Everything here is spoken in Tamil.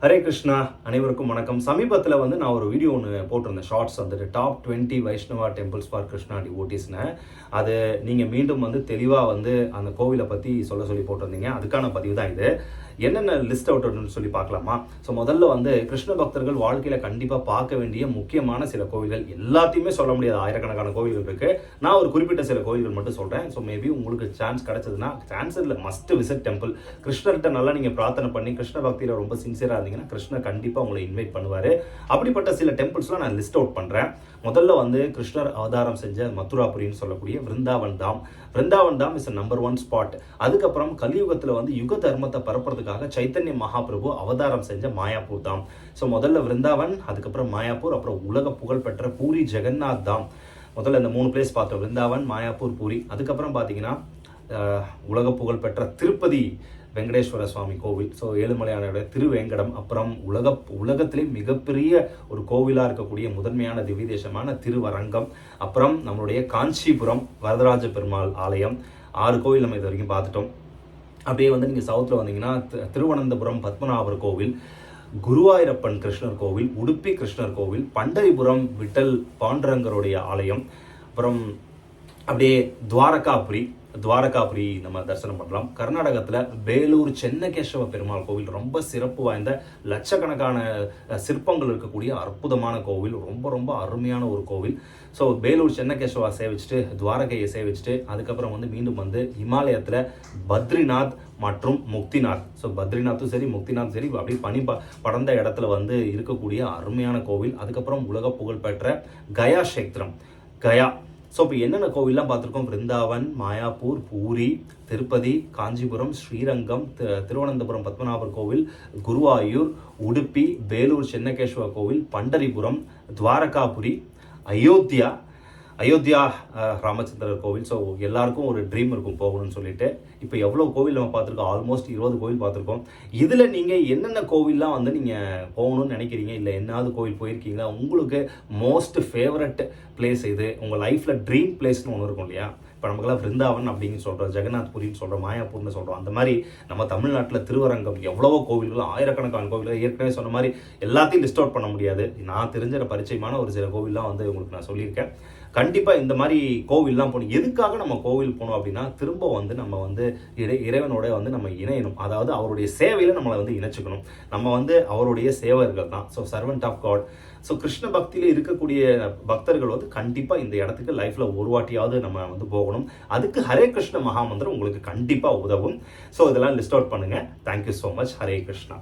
ஹரே கிருஷ்ணா, அனைவருக்கும் வணக்கம். சமீபத்தில் நான் ஒரு வீடியோ ஒன்று போட்டிருந்தேன், ஷார்ட்ஸ் வந்துட்டு top 20 Vaishnava temples for Krishna டிவோட்டிஸ்னு. அது நீங்கள் மீண்டும் தெளிவாக அந்த கோவிலை பற்றி சொல்லி போட்டிருந்தீங்க. அதுக்கான பதிவு தான் இது. என்னென்ன லிஸ்ட் அவுட்னு சொல்லி பார்க்கலாமா? ஸோ முதல்ல கிருஷ்ண பக்தர்கள் வாழ்க்கையில் கண்டிப்பாக பார்க்க வேண்டிய முக்கியமான சில கோவில்கள், எல்லாத்தையுமே சொல்ல முடியாது, ஆயிரக்கணக்கான கோவில்கள் இருக்கு. நான் ஒரு குறிப்பிட்ட சில கோவில்கள் மட்டும் சொல்கிறேன். ஸோ மேபி உங்களுக்கு சான்ஸ் கிடைச்சதுன்னா, சான்ஸ் இல்லை, மஸ்ட் விசிட் டெம்பிள். கிருஷ்ணர்கிட்ட நல்லா நீங்கள் பிரார்த்தனை பண்ணி கிருஷ்ண பக்தியில் ரொம்ப சின்சியராக இருந்தீங்கன்னா கிருஷ்ணர் கண்டிப்பாக உங்களை இன்வைட் பண்ணுவார். அப்படிப்பட்ட சில டெம்பிள்ஸ்லாம் நான் லிஸ்ட் அவுட் பண்ணுறேன். முதல்ல கிருஷ்ணர் அவதாரம் செஞ்ச மதுராபுரின்னு சொல்லக்கூடிய விருந்தாவன் தாம். விருந்தாவன் தாம் இஸ் நம்பர் 1 ஸ்பாட். அதுக்கப்புறம் கலியுகத்தில் யுக தர்மத்தை பரப்புறதுக்காக சைத்தன்ய மகாபிரபு அவதாரம் செஞ்ச மாயாப்பூர் தாம். ஸோ முதல்ல விருந்தாவன், அதுக்கப்புறம் மாயாப்பூர், அப்புறம் உலக புகழ்பெற்ற பூரி ஜெகநாத் தாம். முதல்ல இந்த 3 பிளேஸ் பார்த்தோம், விருந்தாவன், மாயாப்பூர், பூரி. அதுக்கப்புறம் பார்த்தீங்கன்னா உலக புகழ்பெற்ற திருப்பதி வெங்கடேஸ்வர சுவாமி கோவில். ஸோ ஏழுமலையான திருவேங்கடம். அப்புறம் உலகத்திலே மிகப்பெரிய ஒரு கோவிலாக இருக்கக்கூடிய முதன்மையான திவ்ய தேசமான திருவரங்கம். அப்புறம் நம்மளுடைய காஞ்சிபுரம் வரதராஜ பெருமாள் ஆலயம். 6 கோவில் நம்ம இது வரைக்கும் பார்த்துட்டோம். அப்படியே நீங்கள் சவுத்தில் வந்தீங்கன்னா திருவனந்தபுரம் பத்மநாபர் கோவில், குருவாயூரப்பன் கிருஷ்ணர் கோவில், உடுப்பி கிருஷ்ணர் கோவில், பண்டரிபுரம் விட்டல் பாண்டரங்கருடைய ஆலயம். அப்புறம் அப்படியே துவாரகாபுரி நம்ம தரிசனம் பண்ணலாம். கர்நாடகத்தில் வேலூர் சென்னகேஸ்வர பெருமாள் கோவில், ரொம்ப சிறப்பு வாய்ந்த லட்சக்கணக்கான சிற்பங்கள் இருக்கக்கூடிய அற்புதமான கோவில், ரொம்ப ரொம்ப அருமையான ஒரு கோவில். ஸோ வேலூர் சென்னகேஸ்வரா சேவிச்சுட்டு, துவாரகையை சேவிச்சுட்டு, அதுக்கப்புறம் மீண்டும் இமாலயத்தில் பத்ரிநாத் மற்றும் முக்திநாத். ஸோ பத்ரிநாத்தும் சரி, முக்திநாத் சரி, அப்படியே பனி படர்ந்த இடத்துல இருக்கக்கூடிய அருமையான கோவில். அதுக்கப்புறம் உலக புகழ்பெற்ற கயா கஷேத்திரம், கயா. ஸோ இப்போ என்னென்ன கோவில்லாம் பார்த்துருக்கோம்? விருந்தாவன், மாயாப்பூர், பூரி, திருப்பதி, காஞ்சிபுரம், ஸ்ரீரங்கம், திருவனந்தபுரம் பத்மநாபர் கோவில், குருவாயூர், உடுப்பி, வேலூர் சென்னகேஸ்வர கோவில், பண்டரிபுரம், துவாரகாபுரி, அயோத்தியா ராமச்சந்திரர் கோவில். ஸோ எல்லாருக்கும் ஒரு ட்ரீம் இருக்கும் போகணும்னு சொல்லிட்டு. இப்போ எவ்வளோ கோவில் நம்ம பார்த்துருக்கோம்? ஆல்மோஸ்ட் 20 கோவில் பார்த்துருக்கோம். இதில் நீங்கள் என்னென்ன கோவில்லாம் நீங்கள் போகணும்னு நினைக்கிறீங்க, இல்லை என்னாவது கோவில் போயிருக்கீங்களா? உங்களுக்கு மோஸ்ட் ஃபேவரட் பிளேஸ் இது, உங்கள் லைஃப்பில் ட்ரீம் பிளேஸ்னு ஒன்று இருக்கும் இல்லையா? இப்போ நமக்கெல்லாம் விருந்தாவன் அப்படின்னு சொல்கிறோம், ஜெகநாத்புரின்னு சொல்கிறோம், மாயாப்பூர்னு சொல்கிறோம். அந்த மாதிரி நம்ம தமிழ்நாட்டில் திருவரங்கம், எவ்வளவோ கோவில்கள், ஆயிரக்கணக்கான கோவில்கள். ஏற்கனவே சொன்ன மாதிரி எல்லாத்தையும் லிஸ்ட் அவுட் பண்ண முடியாது. நான் தெரிஞ்ச பரிச்சயமான ஒரு சில கோவில்லாம் உங்களுக்கு நான் சொல்லியிருக்கேன். கண்டிப்பாக இந்த மாதிரி கோவில்லாம் போகணும். எதுக்காக நம்ம கோவில் போகணும் அப்படின்னா, திரும்ப நம்ம இறைவனோட நம்ம இணையணும். அதாவது அவருடைய சேவையில் நம்மளை இணைச்சிக்கணும். நம்ம அவருடைய சேவர்கள் தான். So servant of God. So Krishna பக்தியில இருக்கக்கூடிய பக்தர்கள் கண்டிப்பாக இந்த இடத்துக்கு லைஃப்பில் ஒரு வாட்டியாவது நம்ம போகணும். அதுக்கு ஹரே கிருஷ்ண மகாமந்திரம் உங்களுக்கு கண்டிப்பாக உதவும். ஸோ இதெல்லாம் லிஸ்ட் அவுட் பண்ணுங்கள். Thank you so much. Hare Krishna.